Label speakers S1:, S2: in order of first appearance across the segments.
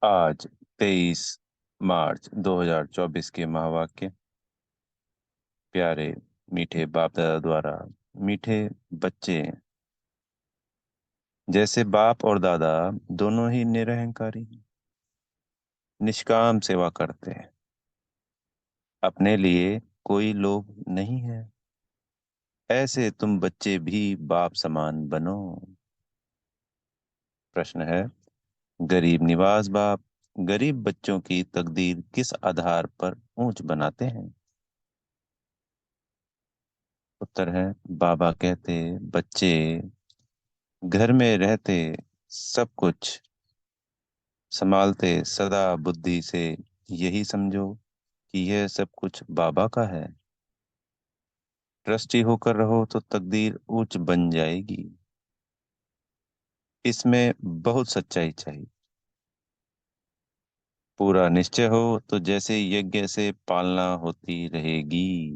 S1: आज 23 मार्च 2024 के महावाक्य। प्यारे मीठे बाप दादा द्वारा मीठे बच्चे जैसे बाप और दादा दोनों ही निरहंकारी निष्काम सेवा करते हैं। अपने लिए कोई लोभ नहीं है। ऐसे तुम बच्चे भी बाप समान बनो। प्रश्न है, गरीब निवास बाप गरीब बच्चों की तकदीर किस आधार पर ऊंच बनाते हैं? उत्तर है, बाबा कहते बच्चे घर में रहते सब कुछ संभालते सदा बुद्धि से यही समझो कि यह सब कुछ बाबा का है। ट्रस्टी होकर रहो तो तकदीर ऊंच बन जाएगी। इसमें बहुत सच्चाई चाहिए। पूरा निश्चय हो तो जैसे यज्ञ से पालना होती रहेगी।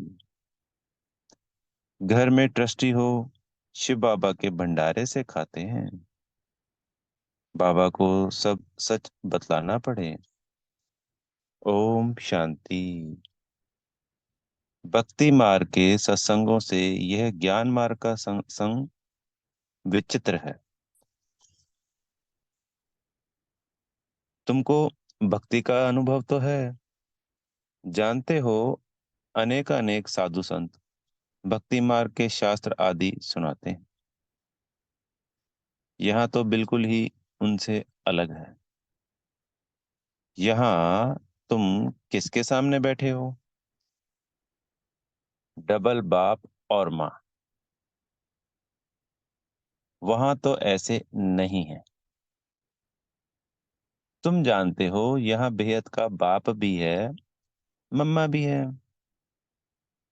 S1: घर में ट्रस्टी हो, शिव बाबा के भंडारे से खाते हैं। बाबा को सब सच बतलाना पड़े। ओम शांति। भक्ति मार्ग के सत्संगों से यह ज्ञान मार्ग का संग विचित्र है। तुमको भक्ति का अनुभव तो है, जानते हो। अनेक अनेक साधु संत भक्ति मार्ग के शास्त्र आदि सुनाते हैं। यहाँ तो बिल्कुल ही उनसे अलग है। यहाँ तुम किसके सामने बैठे हो? डबल बाप और माँ। वहां तो ऐसे नहीं है। तुम जानते हो यहाँ बेहद का बाप भी है, मम्मा भी है,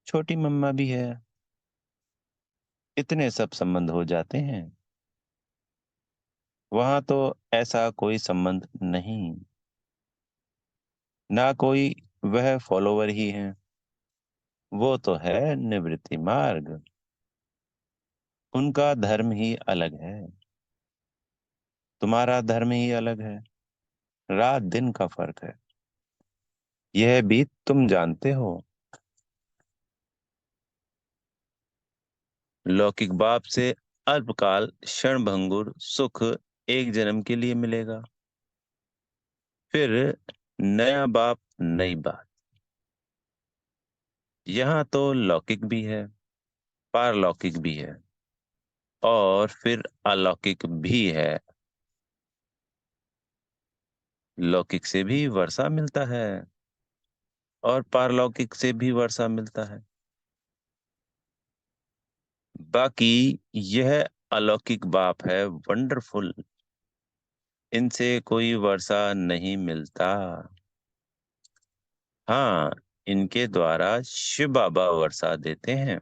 S1: छोटी मम्मा भी है। इतने सब संबंध हो जाते हैं। वहां तो ऐसा कोई संबंध नहीं। ना कोई, वह फॉलोवर ही है। वो तो है निवृत्ति मार्ग। उनका धर्म ही अलग है। तुम्हारा धर्म ही अलग है। रात दिन का फर्क है। यह भी तुम जानते हो। लौकिक बाप से अल्पकाल क्षणभंगुर सुख एक जन्म के लिए मिलेगा। फिर नया बाप, नई बात। यहाँ तो लौकिक भी है, पारलौकिक भी है, और फिर अलौकिक भी है। लौकिक से भी वर्षा मिलता है और पारलौकिक से भी वर्षा मिलता है। बाकी यह अलौकिक बाप है वंडरफुल। इनसे कोई वर्षा नहीं मिलता। हाँ, इनके द्वारा शिव बाबा वर्षा देते हैं।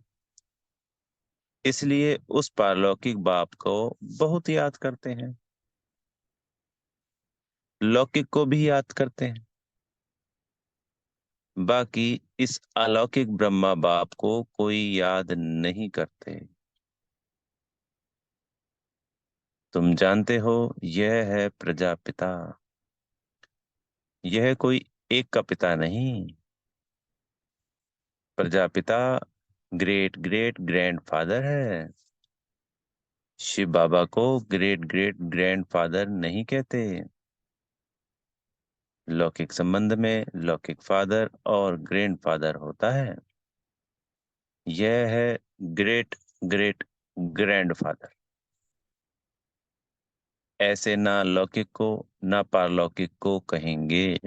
S1: इसलिए उस पारलौकिक बाप को बहुत याद करते हैं। लौकिक को भी याद करते हैं। बाकी इस अलौकिक ब्रह्मा बाप को कोई याद नहीं करते। तुम जानते हो, यह है प्रजापिता। यह कोई एक का पिता नहीं। प्रजापिता ग्रेट ग्रेट ग्रैंडफादर है। शिव बाबा को ग्रेट ग्रेट ग्रैंडफादर नहीं कहते। लौकिक संबंध में लौकिक फादर और ग्रैंडफादर होता है। यह है ग्रेट ग्रेट ग्रैंडफादर। ऐसे ना लौकिक को ना पारलौकिक को कहेंगे।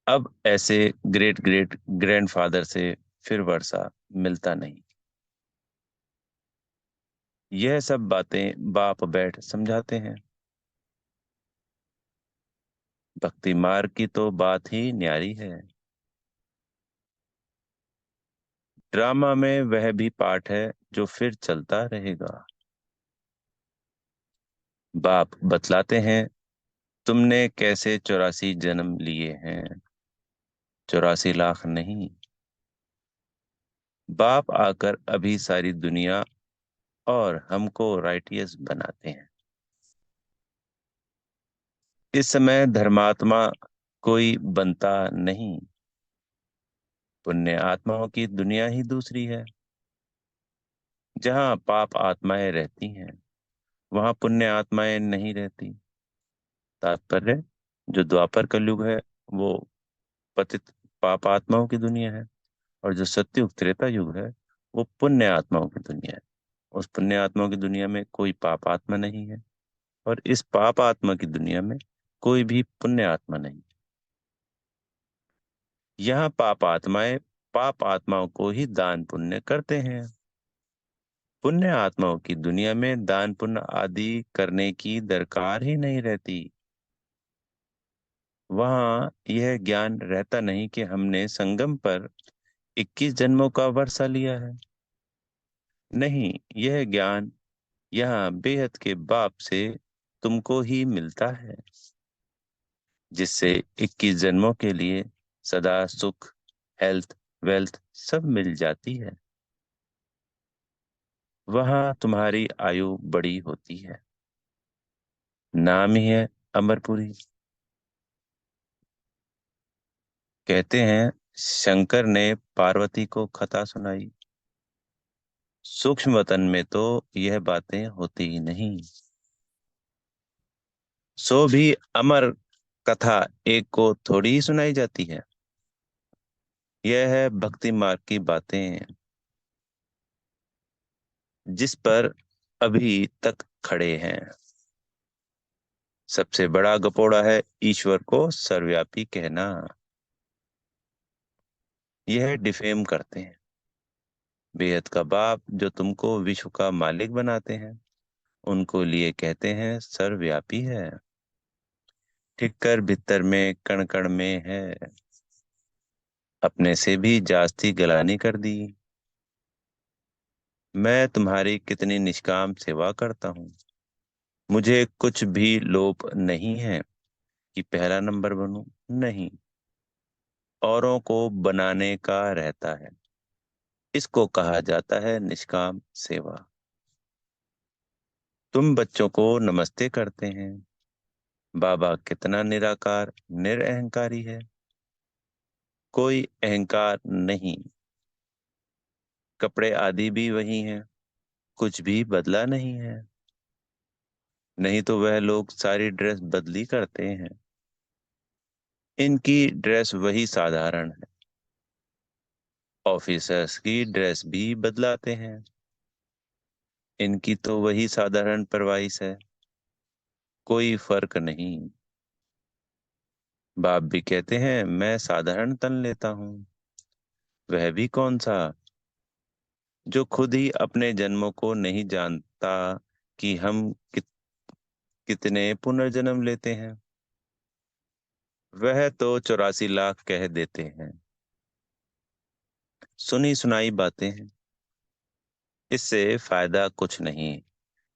S1: अब ऐसे ग्रेट ग्रेट ग्रैंडफादर से फिर वर्षा मिलता नहीं। यह सब बातें बाप बैठ समझाते हैं। भक्ति मार्ग की तो बात ही न्यारी है। ड्रामा में वह भी पार्ट है जो फिर चलता रहेगा। बाप बतलाते हैं, तुमने कैसे 84 जन्म लिए हैं। 84 लाख नहीं। बाप आकर अभी सारी दुनिया और हमको राइटियस बनाते हैं। इस समय धर्मात्मा कोई बनता नहीं। पुण्य आत्माओं की दुनिया ही दूसरी है। जहाँ पाप आत्माएं रहती हैं, वहां पुण्य आत्माएं नहीं रहती। तात्पर्य, जो द्वापर कलयुग है वो पतित पाप आत्माओं की दुनिया है, और जो सत्युग त्रेता युग है वो पुण्य आत्माओं की दुनिया है। उस पुण्य आत्माओं की दुनिया में कोई पाप आत्मा नहीं है, और इस पाप आत्मा की दुनिया में कोई भी पुण्य आत्मा नहीं। यहाँ पाप आत्माएं पाप आत्माओं को ही दान पुण्य करते हैं। पुण्य आत्माओं की दुनिया में दान पुण्य आदि करने की दरकार ही नहीं रहती। वहां यह ज्ञान रहता नहीं कि हमने संगम पर 21 जन्मों का वर्षा लिया है। नहीं, यह ज्ञान यहाँ बेहद के बाप से तुमको ही मिलता है, जिससे 21 जन्मों के लिए सदा सुख, हेल्थ, वेल्थ सब मिल जाती है। वहां तुम्हारी आयु बड़ी होती है। नाम ही है अमरपुरी। कहते हैं शंकर ने पार्वती को कथा सुनाई। सूक्ष्म वतन में तो यह बातें होती ही नहीं। सो भी अमर कथा एक को थोड़ी ही सुनाई जाती है। यह है भक्ति मार्ग की बातें, जिस पर अभी तक खड़े हैं। सबसे बड़ा गपोड़ा है ईश्वर को सर्वव्यापी कहना। यह डिफेम करते हैं। बेहद का बाप जो तुमको विश्व का मालिक बनाते हैं, उनको लिए कहते हैं सर्वव्यापी है। ठीक कर भीतर में कण कण में है। अपने से भी जास्ती गलानी कर दी। मैं तुम्हारी कितनी निष्काम सेवा करता हूँ। मुझे कुछ भी लोभ नहीं है कि पहला नंबर बनूं। नहीं, औरों को बनाने का रहता है। इसको कहा जाता है निष्काम सेवा। तुम बच्चों को नमस्ते करते हैं। बाबा कितना निराकार निरअहंकारी है। कोई अहंकार नहीं। कपड़े आदि भी वही हैं। कुछ भी बदला नहीं है। नहीं तो वह लोग सारी ड्रेस बदली करते हैं। इनकी ड्रेस वही साधारण है। ऑफिसर्स की ड्रेस भी बदलाते हैं। इनकी तो वही साधारण परवाइस है। कोई फर्क नहीं। बाप भी कहते हैं मैं साधारण तन लेता हूँ। वह भी कौन सा, जो खुद ही अपने जन्मों को नहीं जानता कि हम कितने पुनर्जन्म लेते हैं। वह तो 84 लाख कह देते हैं। सुनी सुनाई बातें हैं। इससे फायदा कुछ नहीं।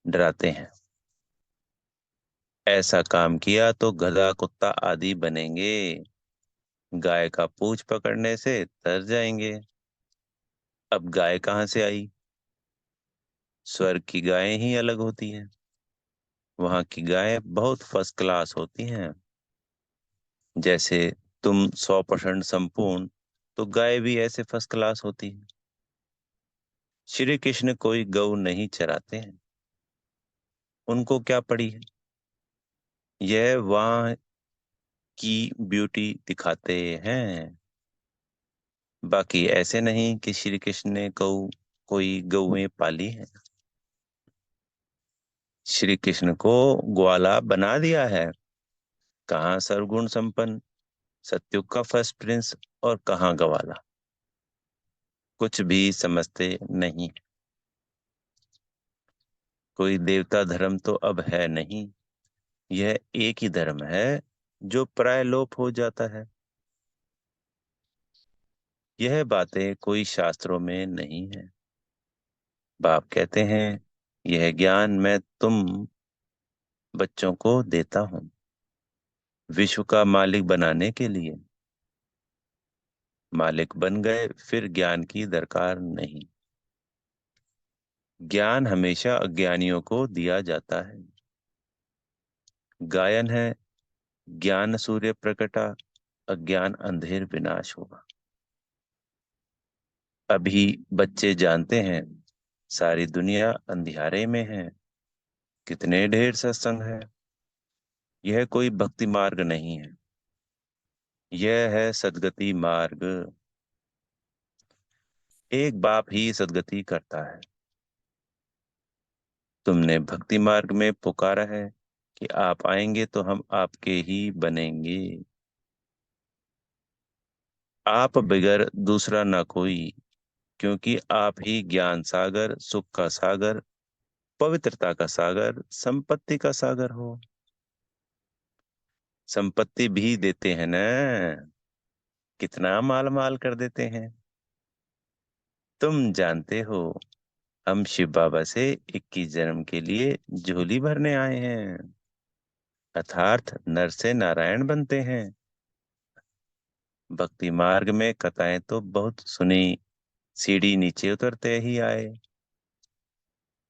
S1: डराते हैं। ऐसा काम किया तो गधा कुत्ता आदि बनेंगे। गाय का पूंछ पकड़ने से तर जाएंगे। अब गाय कहाँ से आई। स्वर्ग की गायें ही अलग होती हैं। वहां की गायें बहुत फर्स्ट क्लास होती हैं। जैसे तुम 100% संपूर्ण, तो गाय भी ऐसे फर्स्ट क्लास होती है। श्री कृष्ण कोई गऊ नहीं चराते हैं। उनको क्या पड़ी है। यह वहां की ब्यूटी दिखाते हैं। बाकी ऐसे नहीं कि श्री कृष्ण ने कोई गौएं पाली है। श्री कृष्ण को ग्वाला बना दिया है। कहाँ सर्वगुण संपन्न सत्युग का फर्स्ट प्रिंस, और कहाँ गवाला। कुछ भी समझते नहीं। कोई देवता धर्म तो अब है नहीं। यह एक ही धर्म है जो प्रायलोप हो जाता है। यह बातें कोई शास्त्रों में नहीं है। बाप कहते हैं यह ज्ञान मैं तुम बच्चों को देता हूँ, विश्व का मालिक बनाने के लिए। मालिक बन गए फिर ज्ञान की दरकार नहीं। ज्ञान हमेशा अज्ञानियों को दिया जाता है। गायन है ज्ञान सूर्य प्रकटा, अज्ञान अंधेर विनाश होगा। अभी बच्चे जानते हैं सारी दुनिया अंधियारे में है, कितने ढेर सत्संग है। यह कोई भक्ति मार्ग नहीं है, यह है सदगति मार्ग। एक बाप ही सदगति करता है। तुमने भक्ति मार्ग में पुकारा है कि आप आएंगे तो हम आपके ही बनेंगे। आप बगैर दूसरा ना कोई, क्योंकि आप ही ज्ञान सागर, सुख का सागर, पवित्रता का सागर, संपत्ति का सागर हो। संपत्ति भी देते हैं ना, कितना माल माल कर देते हैं। तुम जानते हो हम शिव बाबा से 21 जन्म के लिए झोली भरने आए हैं, अर्थात नर से नारायण बनते हैं। भक्ति मार्ग में कथाएं तो बहुत सुनी, सीढ़ी नीचे उतरते ही आए।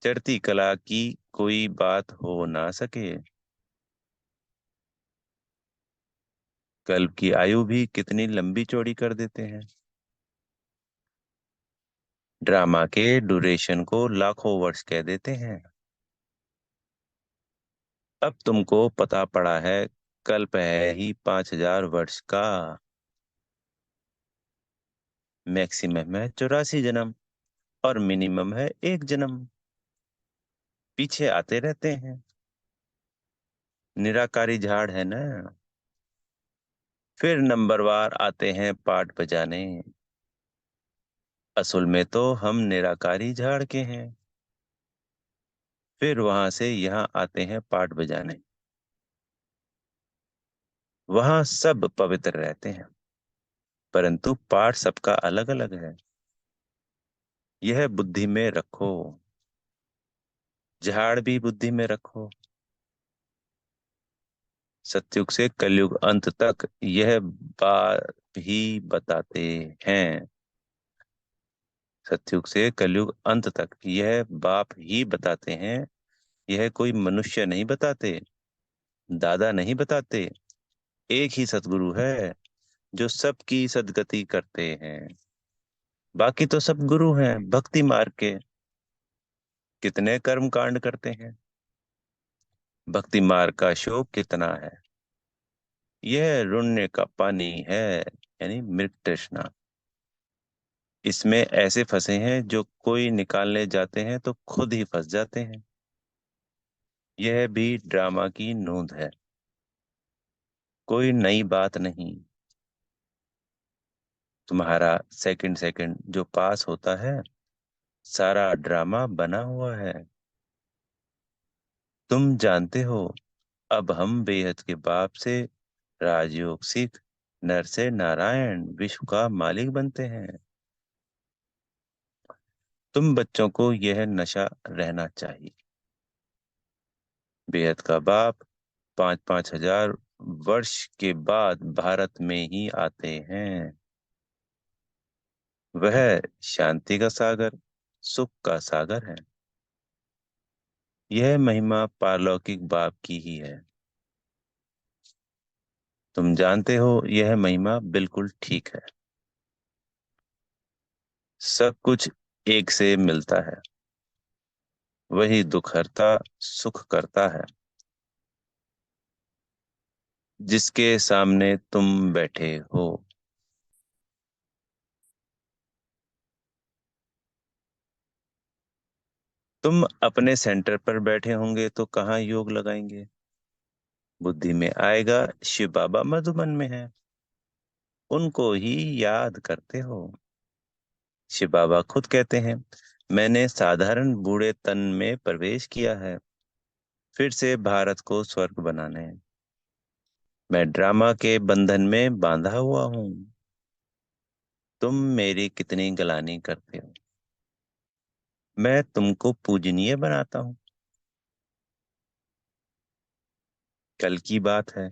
S1: चढ़ती कला की कोई बात हो ना सके। कल्प की आयु भी कितनी लंबी चौड़ी कर देते हैं। ड्रामा के ड्यूरेशन को लाखों वर्ष कह देते हैं। अब तुमको पता पड़ा है, कल्प है ही 5,000 वर्ष का। मैक्सिमम है 84 जन्म और मिनिमम है 1 जन्म। पीछे आते रहते हैं, निराकारी झाड़ है ना। फिर नंबरवार आते हैं पाठ बजाने। असल में तो हम निराकारी झाड़ के हैं। फिर वहां से यहाँ आते हैं पाठ बजाने। वहां सब पवित्र रहते हैं, परंतु पाठ सबका अलग अलग है। यह बुद्धि में रखो, झाड़ भी बुद्धि में रखो। सतयुग से कलयुग अंत तक यह बात ही बताते हैं। सतयुग से कलयुग अंत तक यह बाप ही बताते हैं। यह कोई मनुष्य नहीं बताते, दादा नहीं बताते। एक ही सतगुरु है जो सबकी सदगति करते हैं। बाकी तो सब गुरु हैं भक्ति मार्ग के, कितने कर्म कांड करते हैं। भक्ति मार्ग का शोक कितना है। यह रुण्य का पानी है, यानी मृग तृष्णा। इसमें ऐसे फंसे हैं जो कोई निकालने जाते हैं तो खुद ही फंस जाते हैं। यह भी ड्रामा की नोंद है, कोई नई बात नहीं। तुम्हारा सेकंड सेकंड जो पास होता है, सारा ड्रामा बना हुआ है। तुम जानते हो अब हम बेहद के बाप से राजयोग सीख नर से नारायण विश्व का मालिक बनते हैं। तुम बच्चों को यह नशा रहना चाहिए। बेहद का बाप 5,000-5,000 वर्ष के बाद भारत में ही आते हैं। वह शांति का सागर, सुख का सागर है। यह महिमा पारलौकिक बाप की ही है। तुम जानते हो यह महिमा बिल्कुल ठीक है। सब कुछ एक से मिलता है, वही दुख हरता, सुख करता है। जिसके सामने तुम बैठे हो। तुम अपने सेंटर पर बैठे होंगे तो कहाँ योग लगाएंगे। बुद्धि में आएगा शिव बाबा मधुबन में है, उनको ही याद करते हो। शिव बाबा खुद कहते हैं, मैंने साधारण बूढ़े तन में प्रवेश किया है, फिर से भारत को स्वर्ग बनाने। मैं ड्रामा के बंधन में बांधा हुआ हूँ। तुम मेरी कितनी गलानी करते हो। मैं तुमको पूजनीय बनाता हूँ। कल की बात है,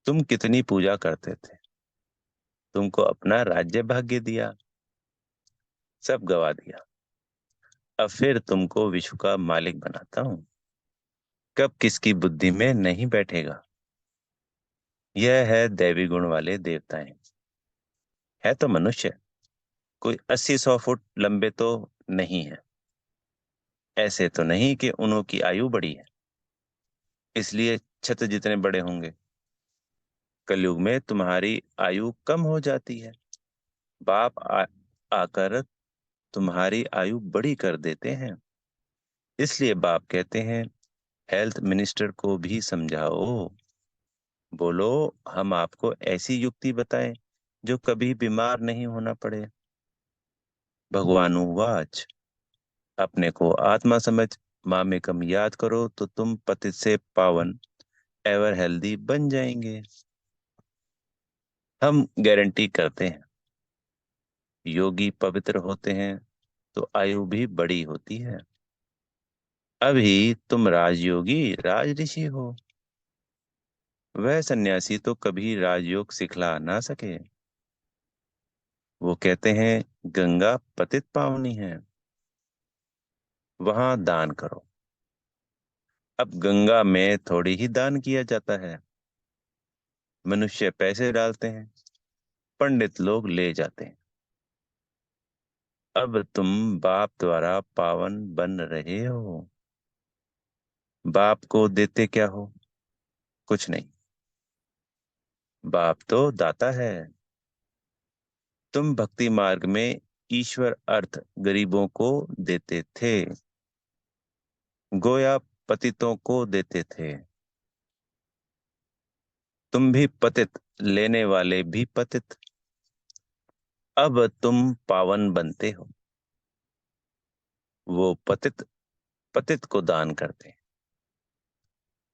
S1: तुम कितनी पूजा करते थे। तुमको अपना राज्य भाग्य दिया, सब गवा दिया। अब फिर तुमको विश्व का मालिक बनाता हूँ। कब किसकी बुद्धि में नहीं बैठेगा। यह है दैवी गुण वाले देवताएं। है तो मनुष्य, कोई 80-100 फुट लंबे तो नहीं है। ऐसे तो नहीं कि उन्हों की आयु बड़ी है, इसलिए छत जितने बड़े होंगे। कलयुग में तुम्हारी आयु कम हो जाती है। आकर तुम्हारी आयु बड़ी कर देते हैं। इसलिए बाप कहते हैं, हेल्थ मिनिस्टर को भी समझाओ। बोलो, हम आपको ऐसी युक्ति बताएं जो कभी बीमार नहीं होना पड़े। भगवानुवाच, अपने को आत्मा समझ मामेकम याद करो तो तुम पतित से पावन एवर हेल्दी बन जाएंगे। हम गारंटी करते हैं, योगी पवित्र होते हैं तो आयु भी बड़ी होती है। अभी तुम राजयोगी राज ऋषि हो। वह सन्यासी तो कभी राजयोग सिखला ना सके। वो कहते हैं, गंगा पतित पावनी है, वहां दान करो। अब गंगा में थोड़ी ही दान किया जाता है। मनुष्य पैसे डालते हैं, पंडित लोग ले जाते हैं। अब तुम बाप द्वारा पावन बन रहे हो। बाप को देते क्या हो? कुछ नहीं। बाप तो दाता है। तुम भक्ति मार्ग में ईश्वर अर्थ गरीबों को देते थे, गोया पतितों को देते थे। तुम भी पतित, लेने वाले भी पतित। अब तुम पावन बनते हो। वो पतित पतित को दान करते हैं।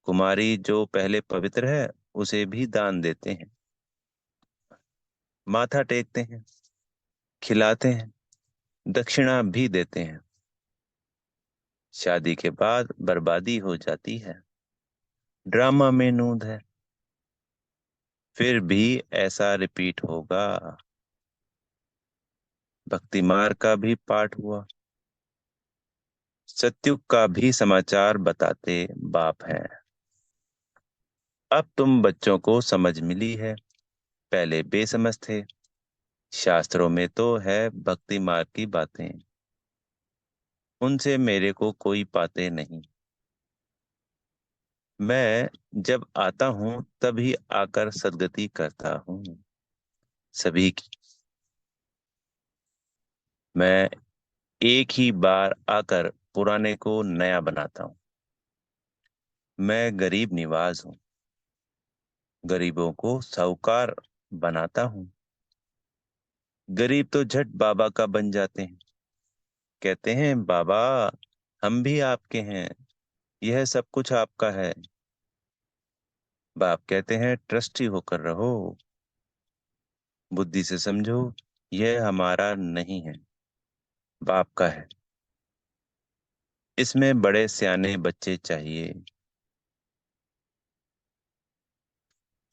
S1: कुमारी जो पहले पवित्र है उसे भी दान देते हैं। माथा टेकते हैं, खिलाते हैं, दक्षिणा भी देते हैं। शादी के बाद बर्बादी हो जाती है। ड्रामा में नूंद है। फिर भी ऐसा रिपीट होगा। भक्ति मार्ग का भी पाठ हुआ। सत्युग का भी समाचार बताते बाप हैं। अब तुम बच्चों को समझ मिली है, पहले बेसमझ थे। शास्त्रों में तो है भक्ति मार्ग की बातें, उनसे मेरे को कोई पाते नहीं। मैं जब आता हूँ तभी आकर सदगति करता हूँ सभी की। मैं एक ही बार आकर पुराने को नया बनाता हूँ। मैं गरीब निवाज हूँ, गरीबों को साहूकार बनाता हूँ। गरीब तो झट बाबा का बन जाते हैं। कहते हैं, बाबा हम भी आपके हैं, यह सब कुछ आपका है। बाप कहते हैं, ट्रस्टी होकर रहो, बुद्धि से समझो, यह हमारा नहीं है, बाप का है। इसमें बड़े सियाने बच्चे चाहिए।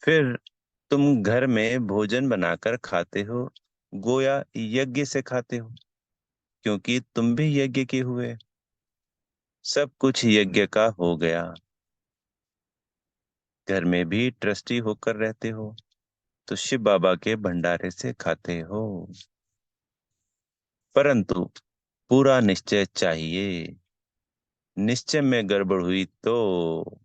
S1: फिर तुम घर में भोजन बनाकर खाते हो, गोया यज्ञ से खाते हो, क्योंकि तुम भी यज्ञ के हुए। सब कुछ यज्ञ का हो गया। घर में भी ट्रस्टी होकर रहते हो तो शिव बाबा के भंडारे से खाते हो। परंतु पूरा निश्चय चाहिए। निश्चय में गड़बड़ हुई तो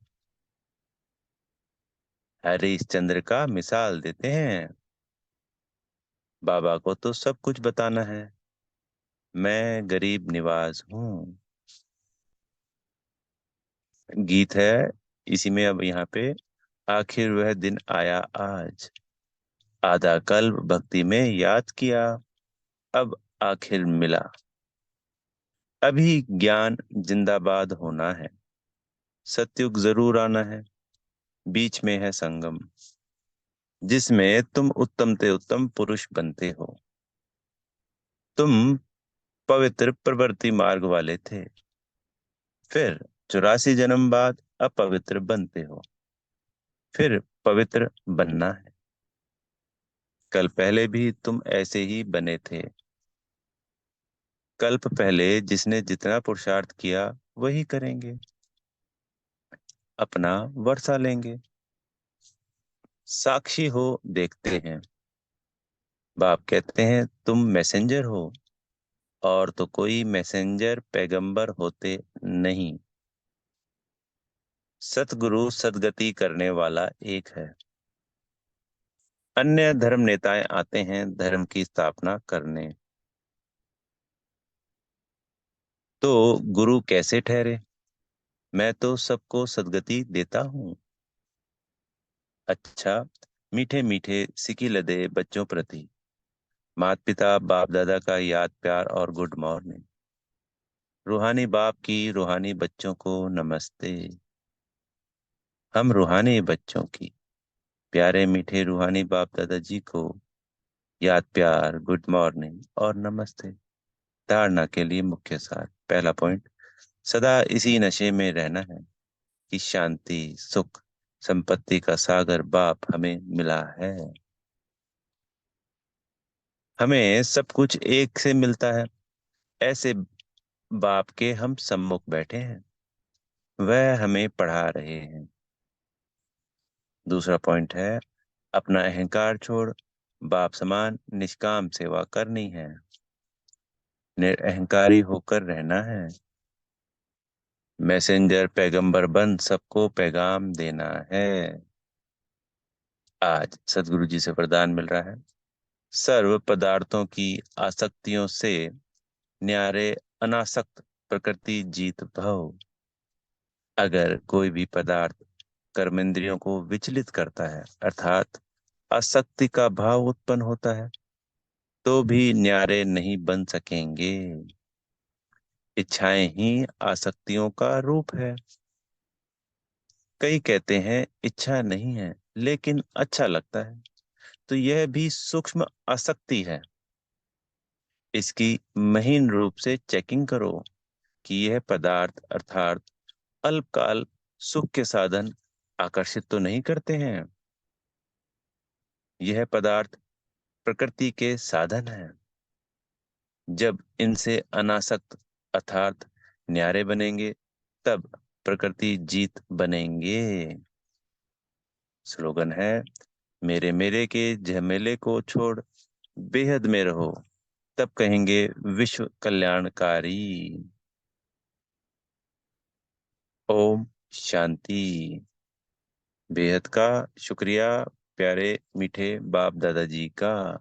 S1: हरिश्चंद्र का मिसाल देते हैं। बाबा को तो सब कुछ बताना है। मैं गरीब निवाज हूँ। गीत है इसी में। अब यहाँ पे, आखिर वह दिन आया आज, आधा कल्प भक्ति में याद किया, अब आखिर मिला। अभी ज्ञान जिंदाबाद होना है, सतयुग जरूर आना है। बीच में है संगम, जिसमें तुम उत्तम से उत्तम पुरुष बनते हो। तुम पवित्र प्रवृत्ति मार्ग वाले थे, फिर 84 जन्म बाद अपवित्र बनते हो। फिर पवित्र बनना है। कल पहले भी तुम ऐसे ही बने थे। कल्प पहले जिसने जितना पुरुषार्थ किया वही करेंगे, अपना वर्षा लेंगे। साक्षी हो देखते हैं। बाप कहते हैं तुम मैसेंजर हो, और तो कोई मैसेंजर पैगंबर होते नहीं। सतगुरु सदगति करने वाला एक है। अन्य धर्म नेताएं आते हैं धर्म की स्थापना करने। तो गुरु कैसे ठहरे? मैं तो सबको सदगति देता हूँ। अच्छा, मीठे मीठे सिकी लदे बच्चों प्रति माता पिता बाप दादा का याद प्यार और गुड मॉर्निंग। रूहानी बाप की रूहानी बच्चों को नमस्ते। हम रूहानी बच्चों की प्यारे मीठे रूहानी बाप दादाजी को याद प्यार गुड मॉर्निंग और नमस्ते। धारणा के लिए मुख्य सार। पहला पॉइंट, सदा इसी नशे में रहना है कि शांति सुख संपत्ति का सागर बाप हमें मिला है। हमें सब कुछ एक से मिलता है, ऐसे बाप के हम सम्मुख बैठे हैं। वह हमें पढ़ा रहे हैं। दूसरा पॉइंट है, अपना अहंकार छोड़ बाप समान निष्काम सेवा करनी है। निरअहकारी होकर रहना है। मैसेंजर पैगंबर बन सबको पैगाम देना है। आज सदगुरु जी से वरदान मिल रहा है। सर्व पदार्थों की आसक्तियों से न्यारे अनासक्त प्रकृति जीत भव। अगर कोई भी पदार्थ कर्मेंद्रियों को विचलित करता है, अर्थात आसक्ति का भाव उत्पन्न होता है, तो भी न्यारे नहीं बन सकेंगे। इच्छाएं ही आसक्तियों का रूप है। कई कहते हैं इच्छा नहीं है लेकिन अच्छा लगता है, तो यह भी सूक्ष्म आसक्ति है। इसकी महीन रूप से चेकिंग करो कि यह पदार्थ अर्थात अल्पकाल सुख के साधन आकर्षित तो नहीं करते हैं। यह पदार्थ प्रकृति के साधन हैं। जब इनसे अनासक्त अर्थात न्यारे बनेंगे, तब प्रकृति जीत बनेंगे। स्लोगन है, मेरे मेरे के झमेले को छोड़ बेहद में रहो, तब कहेंगे विश्व कल्याणकारी। ओम शांति। बेहद का शुक्रिया प्यारे मीठे बाप दादाजी का।